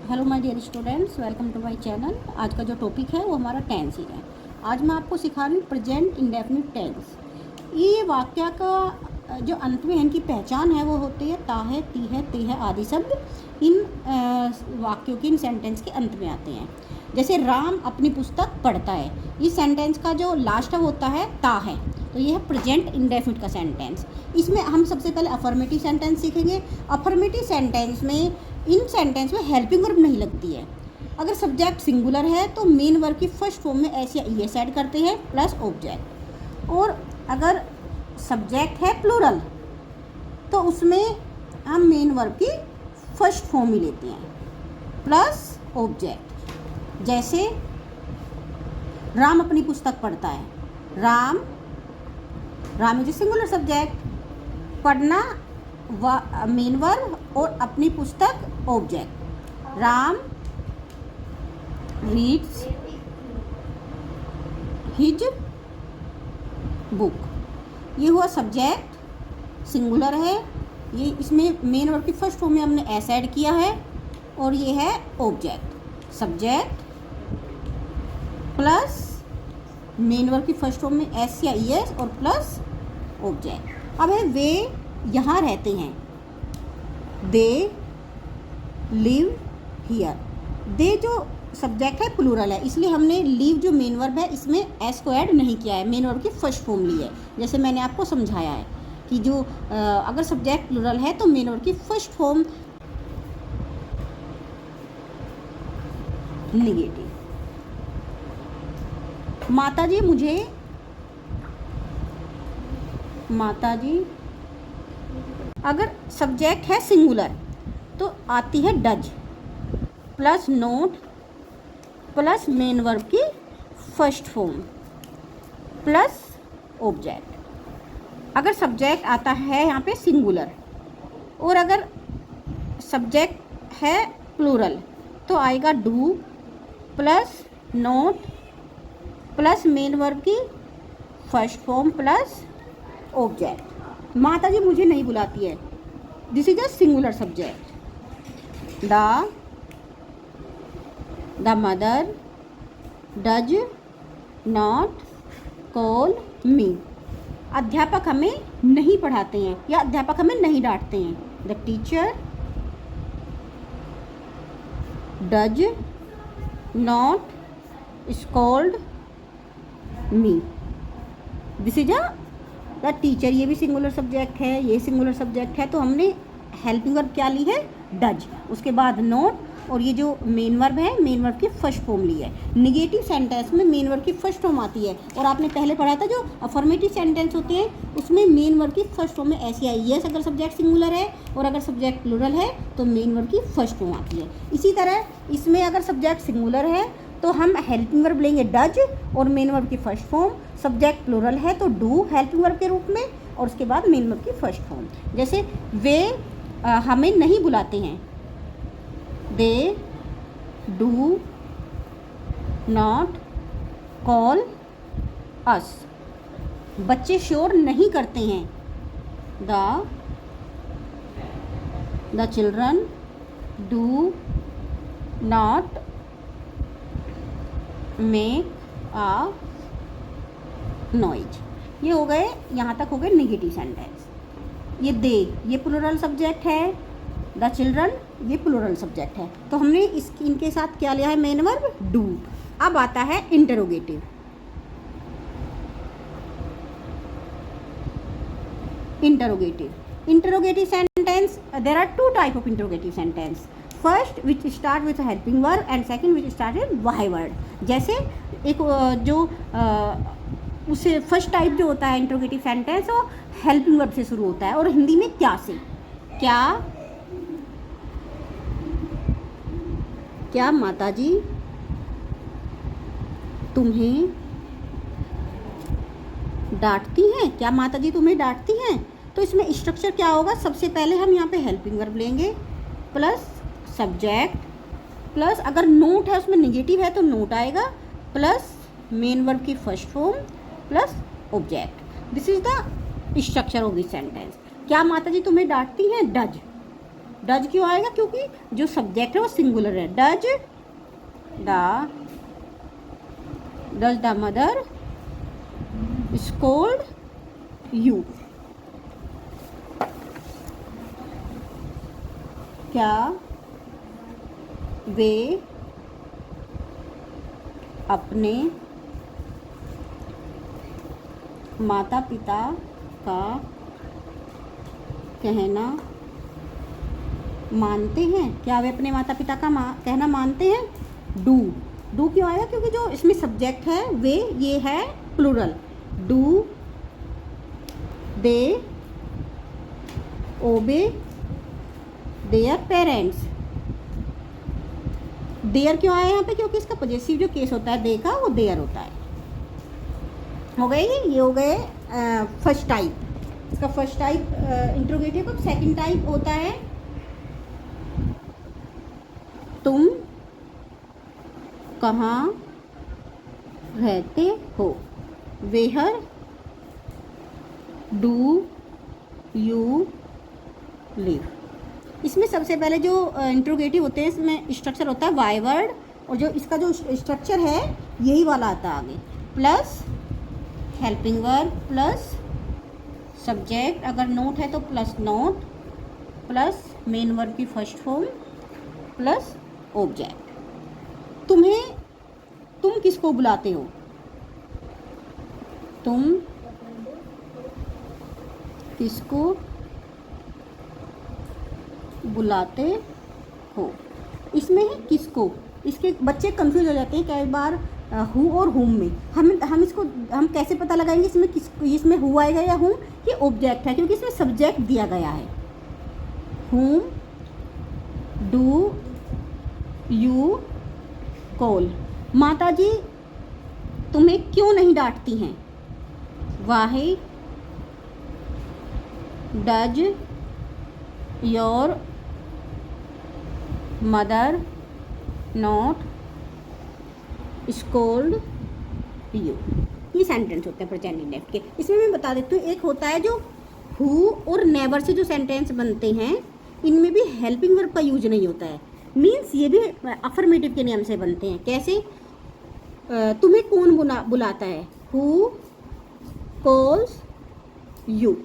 Hello my dear students, welcome to my channel. आज का जो टॉपिक है वो हमारा टेंस ही है। आज मैं आपको सिखा रही हूँ प्रेजेंट इंडेफिनिट टेंस। ये वाक्य का जो अंत में इनकी पहचान है वो होती है ता है, ती है, ते है आदि शब्द इन वाक्यों के, इन सेंटेंस के अंत में आते हैं। जैसे राम अपनी पुस्तक पढ़ता है, इस सेंटेंस का जो लास्ट होता है ता है, तो ये है प्रेजेंट इंडेफिनिट का सेंटेंस। इसमें हम सबसे पहले अफर्मेटिव सेंटेंस सीखेंगे। अफर्मेटिव सेंटेंस में, इन सेंटेंस में हेल्पिंग वर्ब नहीं लगती है। अगर सब्जेक्ट सिंगुलर है तो मेन वर्ब की फर्स्ट फॉर्म में एस या ईएस ऐड करते हैं प्लस ऑब्जेक्ट, और अगर सब्जेक्ट है प्लूरल तो उसमें हम मेन वर्ब की फर्स्ट फॉर्म ही लेते हैं प्लस ऑब्जेक्ट। जैसे राम अपनी पुस्तक पढ़ता है, Ram is a singular subject, पढ़ना मेन वर्ब और अपनी पुस्तक object. Ram reads his book, ये हुआ सब्जेक्ट, सिंगुलर है, ये इसमें मेन वर्ब की फर्स्ट फॉर्म में हमने एस ऐड किया है, और ये है object. Subject plus main verb की फर्स्ट फॉर्म में एस या ईएस और प्लस ऑब्जेक्ट। अब है वे यहाँ रहते हैं, दे लिव हियर। दे जो सब्जेक्ट है प्लूरल है, इसलिए हमने लिव जो मेन वर्ब है इसमें एस को ऐड नहीं किया है, मेन वर्ब की फर्स्ट फॉर्म ली है। जैसे मैंने आपको समझाया है कि जो अगर सब्जेक्ट प्लूरल है तो मेन वर्ब की फर्स्ट फॉर्म निगेटिव। माताजी अगर सब्जेक्ट है सिंगुलर तो आती है does plus note plus main verb की फर्स्ट फॉर्म प्लस ऑब्जेक्ट। अगर सब्जेक्ट आता है यहाँ पे सिंगुलर और अगर सब्जेक्ट है प्लूरल तो आएगा do plus note plus main verb की फर्स्ट फॉर्म प्लस ऑब्जेक्ट। माताजी मुझे नहीं बुलाती है, this is a singular subject. The mother does not call मी। अध्यापक हमें नहीं पढ़ाते हैं या अध्यापक हमें नहीं डांटते हैं। The teacher does not scold me. This is a the teacher, ये भी सिंगुलर सब्जेक्ट है, ये सिंगुलर सब्जेक्ट है, तो हमने हेल्पिंग वर्ब क्या ली है डज, उसके बाद नोट, और ये जो मेन वर्ब है मेन वर्ब की फर्स्ट फॉर्म ली है। निगेटिव सेंटेंस में मेन वर्ब की फर्स्ट फॉर्म आती है, और आपने पहले पढ़ा था जो अफर्मेटिव सेंटेंस होते हैं उसमें मेन वर्ब की फर्स्ट फॉर्म में एस या ईएस अगर सब्जेक्ट सिंगुलर है, और अगर सब्जेक्ट प्लूरल है तो मेन वर्ब की फर्स्ट फॉर्म आती है। इसी तरह इसमें अगर सब्जेक्ट सिंगुलर है तो हम हेल्पिंग वर्ब लेंगे डज और मेन वर्ब की फर्स्ट फॉर्म। सब्जेक्ट प्लूरल है तो डू हेल्पिंग वर्ब के रूप में, और उसके बाद मेन वर्ब की फर्स्ट फॉर्म। जैसे वे हमें नहीं बुलाते हैं, they do not call us. बच्चे शोर नहीं करते हैं, the children do not make a noise. ये हो गए, यहाँ तक हो गए निगेटिव सेंटेंस। ये दे, ये प्लूरल सब्जेक्ट है, द चिल्ड्रन ये प्लूरल सब्जेक्ट है, तो हमने इनके साथ क्या लिया है मेन वर्ब डू। अब आता है interrogative. Interrogative sentence, there are two type of interrogative sentence. First which start with helping verb and second which start with why word. जैसे एक जो उसे फर्स्ट टाइप जो होता है इंटरोगेटिव सेंटेंस वो हेल्पिंग वर्ब से शुरू होता है, और हिंदी में क्या से। क्या माताजी तुम्हें डांटती हैं? क्या माताजी तुम्हें डांटती हैं? तो इसमें स्ट्रक्चर क्या होगा, सबसे पहले हम यहाँ पे हेल्पिंग वर्ब लेंगे प्लस सब्जेक्ट प्लस, अगर नोट है उसमें निगेटिव है तो नोट आएगा, प्लस मेन वर्ब की first form plus object. This is the structure of this sentence. क्या माताजी तुम्हें डांटती हैं, डज। डज क्यों आएगा? क्योंकि जो सब्जेक्ट है वो सिंगुलर है। Does the mother scold you? क्या वे अपने माता पिता का कहना मानते हैं? क्या वे अपने माता पिता का कहना मानते हैं? डू क्यों आएगा? क्योंकि जो इसमें सब्जेक्ट है वे, ये है प्लूरल। डू दे ओबे देयर पेरेंट्स? देयर क्यों आया यहाँ पे? क्योंकि इसका पॉजेसिव जो केस होता है दे का, वो देयर होता है। हो गए ये हो गए फर्स्ट टाइप। इसका फर्स्ट टाइप इंट्रोगेटिव। अब सेकंड टाइप होता है तुम कहाँ रहते हो? Where do you live? इसमें सबसे पहले जो इंट्रोगेटिव होते हैं, इसमें स्ट्रक्चर होता है वाई वर्ड, और जो इसका जो स्ट्रक्चर है यही वाला आता है आगे, plus helping verb plus subject, अगर नोट है तो plus note, plus main verb की फर्स्ट फॉर्म, प्लस ऑब्जेक्ट। तुम किसको बुलाते हो? तुम किसको बुलाते हो? इसमें है किसको। इसके बच्चे कंफ्यूज हो जाते हैं कई बार हु और हुम में। हम कैसे पता लगाएंगे इसमें हु आएगा या हुम? ये ऑब्जेक्ट है क्योंकि इसमें सब्जेक्ट दिया गया है। हुम डू यू कॉल? माता जी तुम्हें क्यों नहीं डांटती हैं? Why does your mother not scold you? ये सेंटेंस होते हैं प्रेजेंट इंडेफिनिट के। इसमें मैं बता देती हूँ, एक होता है जो हु और नेवर से जो सेंटेंस बनते हैं, इनमें भी हेल्पिंग वर्ब का यूज नहीं होता है। मीन्स ये भी अफर्मेटिव के नियम से बनते हैं। कैसे? तुम्हें कौन बुलाता है? Who calls you?